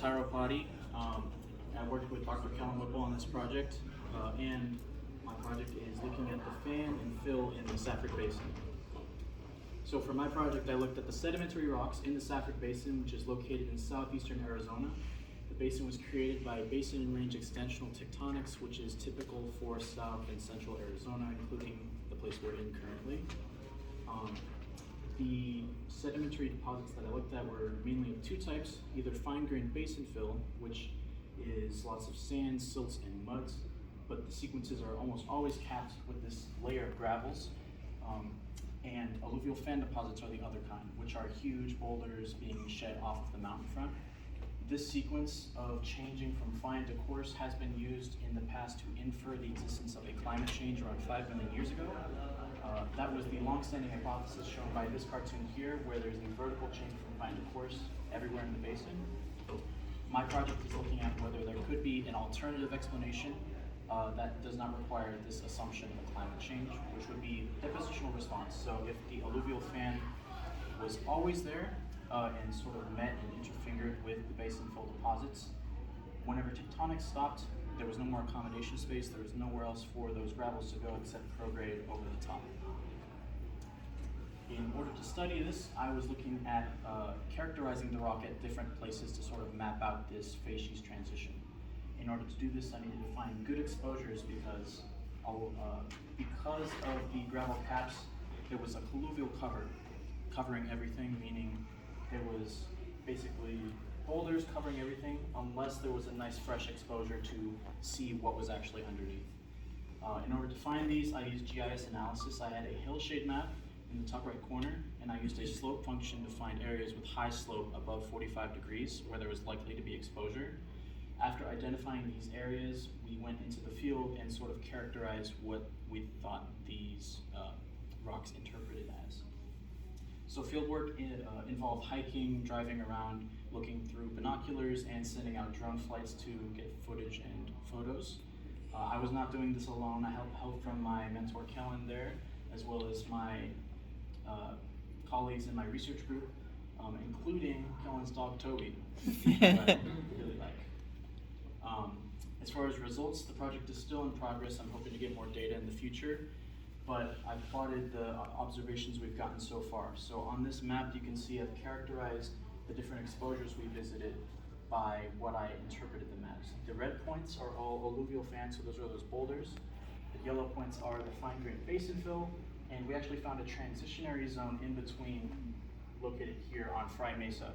Hi, Ropati. I worked with Dr. Kellen Whipple on this project, and my project is looking at the fan and fill in the Safford Basin. So for my project, I looked at the sedimentary rocks in the Safford Basin, which is located in southeastern Arizona. The basin was created by basin and range extensional tectonics, which is typical for south and central Arizona, including the place we're in currently. The sedimentary deposits that I looked at were mainly of two types, either fine-grained basin fill, which is lots of sands, silts, and muds, but the sequences are almost always capped with this layer of gravels, and alluvial fan deposits are the other kind, which are huge boulders being shed off of the mountain front. This sequence of changing from fine to coarse has been used in the past to infer the existence of a climate change around 5 million years ago. That was the long-standing hypothesis shown by this cartoon here, where there's a vertical change from fine to coarse everywhere in the basin. My project is looking at whether there could be an alternative explanation that does not require this assumption of a climate change, which would be depositional response. So if the alluvial fan was always there and sort of met and interfingered with the basin fill deposits, whenever tectonics stopped, there was no more accommodation space, there was nowhere else for those gravels to go except prograde over the top. In order to study this, I was looking at characterizing the rock at different places to sort of map out this facies transition. In order to do this, I needed to find good exposures because of the gravel caps, there was a colluvial cover covering everything, meaning there was basically boulders covering everything unless there was a nice fresh exposure to see what was actually underneath. In order to find these, I used GIS analysis. I had a hillshade map in the top right corner, and I used a slope function to find areas with high slope above 45 degrees where there was likely to be exposure. After identifying these areas, we went into the field and sort of characterized what we thought these rocks interpreted as. So fieldwork involved hiking, driving around, looking through binoculars, and sending out drone flights to get footage and photos. I was not doing this alone. I had help from my mentor Kellen there, as well as my colleagues in my research group, including Kellen's dog Toby, who I really like. As far as results, the project is still in progress. I'm hoping to get more data in the future, but I've plotted the observations we've gotten so far. So on this map, you can see I've characterized the different exposures we visited by what I interpreted them as. The red points are all alluvial fans, so those are those boulders. The yellow points are the fine-grained basin fill, and we actually found a transitionary zone in between located here on Fry Mesa.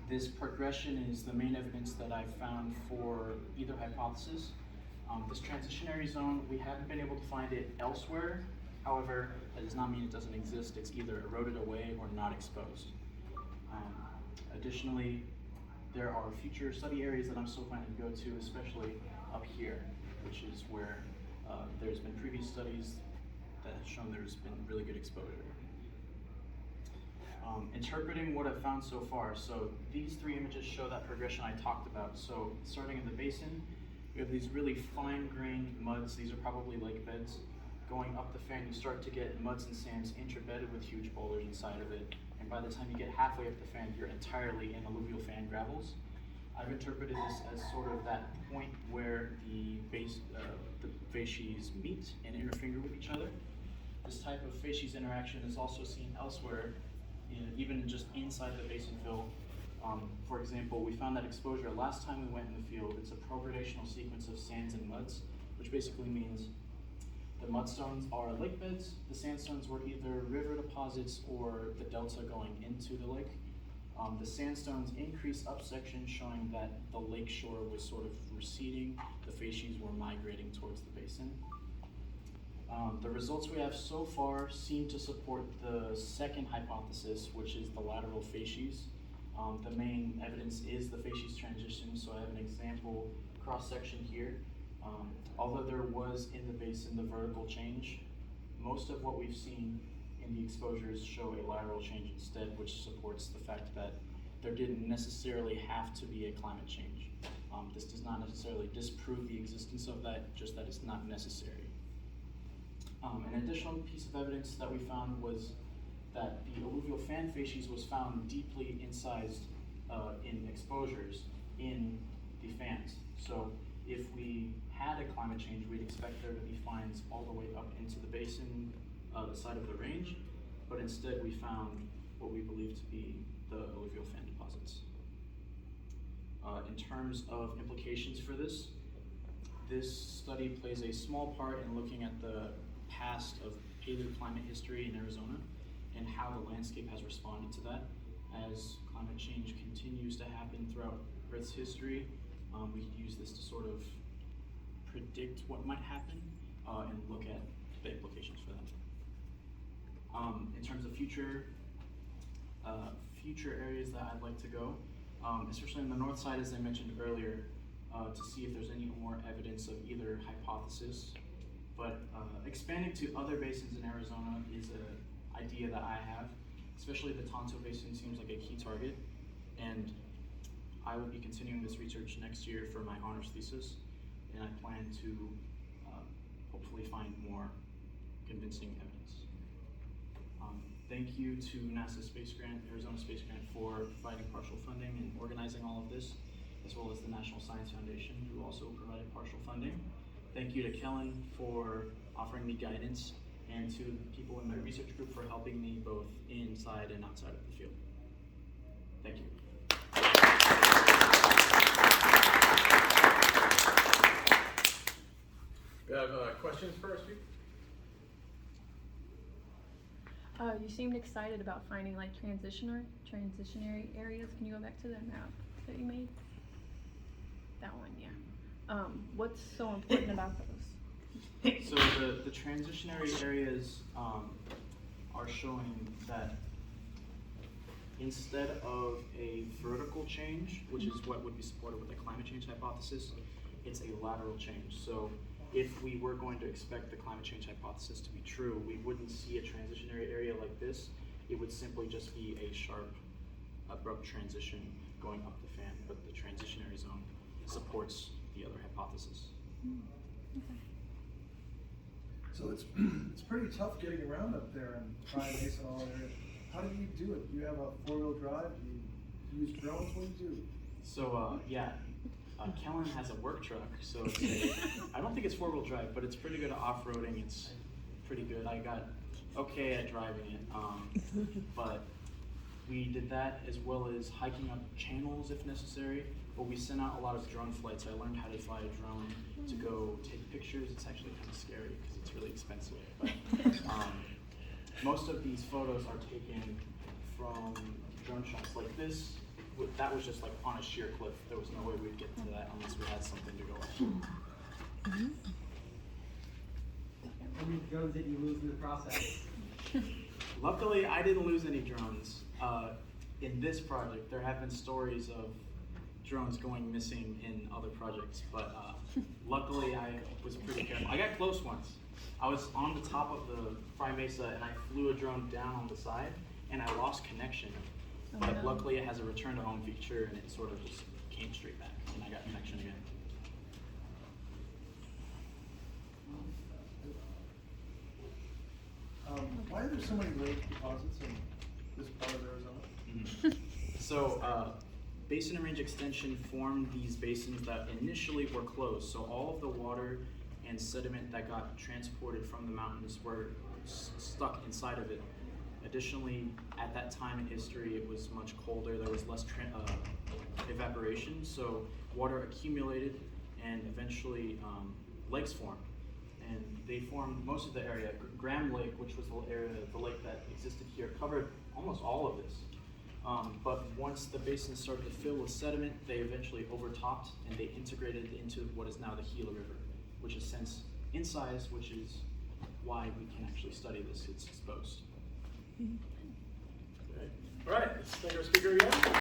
This progression is the main evidence that I've found for either hypothesis. This transitionary zone, we haven't been able to find it elsewhere. However, that does not mean it doesn't exist. It's either eroded away or not exposed. Additionally, there are future study areas that I'm still planning to go to, especially up here, which is where there's been previous studies that have shown there's been really good exposure. Interpreting what I've found so far. So these three images show that progression I talked about. So starting in the basin, we have these really fine-grained muds. These are probably lake beds. Going up the fan, you start to get muds and sands interbedded with huge boulders inside of it. And by the time you get halfway up the fan, you're entirely in alluvial fan gravels. I've interpreted this as sort of that point where the facies meet and interfinger with each other. This type of facies interaction is also seen elsewhere, even just inside the basin fill. For example, we found that exposure last time we went in the field. It's a progradational sequence of sands and muds, which basically means the mudstones are lake beds, the sandstones were either river deposits or the delta going into the lake. The sandstones increase upsection, showing that the lake shore was sort of receding. The facies were migrating towards the basin. The results we have so far seem to support the second hypothesis, which is the lateral facies. The main evidence is the facies transition, so I have an example cross-section here. Although there was in the basin the vertical change, most of what we've seen in the exposures show a lateral change instead, which supports the fact that there didn't necessarily have to be a climate change. This does not necessarily disprove the existence of that, just that it's not necessary. An additional piece of evidence that we found was that the alluvial fan facies was found deeply incised in exposures in the fans. So if we had a climate change, we'd expect there to be fines all the way up into the basin, the side of the range, but instead we found what we believe to be the alluvial fan deposits. In terms of implications for this study plays a small part in looking at the past of paleoclimate history in Arizona and how the landscape has responded to that. As climate change continues to happen throughout Earth's history, we could use this to sort of predict what might happen and look at the implications for them. In terms of future areas that I'd like to go, especially on the north side, as I mentioned earlier, to see if there's any more evidence of either hypothesis. But expanding to other basins in Arizona is an idea that I have, especially the Tonto Basin seems like a key target. And I will be continuing this research next year for my honors thesis, and I plan to hopefully find more convincing evidence. Thank you to NASA Space Grant, Arizona Space Grant, for providing partial funding and organizing all of this, as well as the National Science Foundation, who also provided partial funding. Thank you to Kellen for offering me guidance, and to people in my research group for helping me both inside and outside of the field. Thank you. We have questions for our speaker? You seemed excited about finding like transitionary areas. Can you go back to that map that you made? That one, yeah. What's so important about those? So the transitionary areas are showing that instead of a vertical change, which is what would be supported with the climate change hypothesis, it's a lateral change. So if we were going to expect the climate change hypothesis to be true, we wouldn't see a transitionary area like this. It would simply just be a sharp, abrupt transition going up the fan, but the transitionary zone supports the other hypothesis. Okay. So it's pretty tough getting around up there and trying to and all that area. How do you do it? Do you have a four-wheel drive? Do you use drones? What do you do? So Kellen has a work truck, so it's I don't think it's four-wheel drive, but it's pretty good at off-roading. It's pretty good. I got okay at driving it, but we did that as well as hiking up channels if necessary. But we sent out a lot of drone flights. I learned how to fly a drone to go take pictures. It's actually kind of scary because it's really expensive. But most of these photos are taken from drone shots like this. That was just like on a sheer cliff. There was no way we'd get to that unless we had something to go at. How many drones did you lose in the process? Luckily, I didn't lose any drones. In this project, there have been stories of drones going missing in other projects, but luckily I was pretty careful. I got close once. I was on the top of the Fry Mesa and I flew a drone down on the side and I lost connection. But luckily it has a return to home feature and it sort of just came straight back and I got connection again. Why are there so many lake deposits in this part of Arizona? So basin and range extension formed these basins that initially were closed. So all of the water and sediment that got transported from the mountains were stuck inside of it. Additionally, at that time in history, it was much colder. There was less evaporation, so water accumulated, and eventually lakes formed. And they formed most of the area. Graham Lake, which was the lake that existed here, covered almost all of this. But once the basin started to fill with sediment, they eventually overtopped and they integrated into what is now the Gila River, which is since incised, which is why we can actually study this. It's exposed. All right, let's thank our speaker again.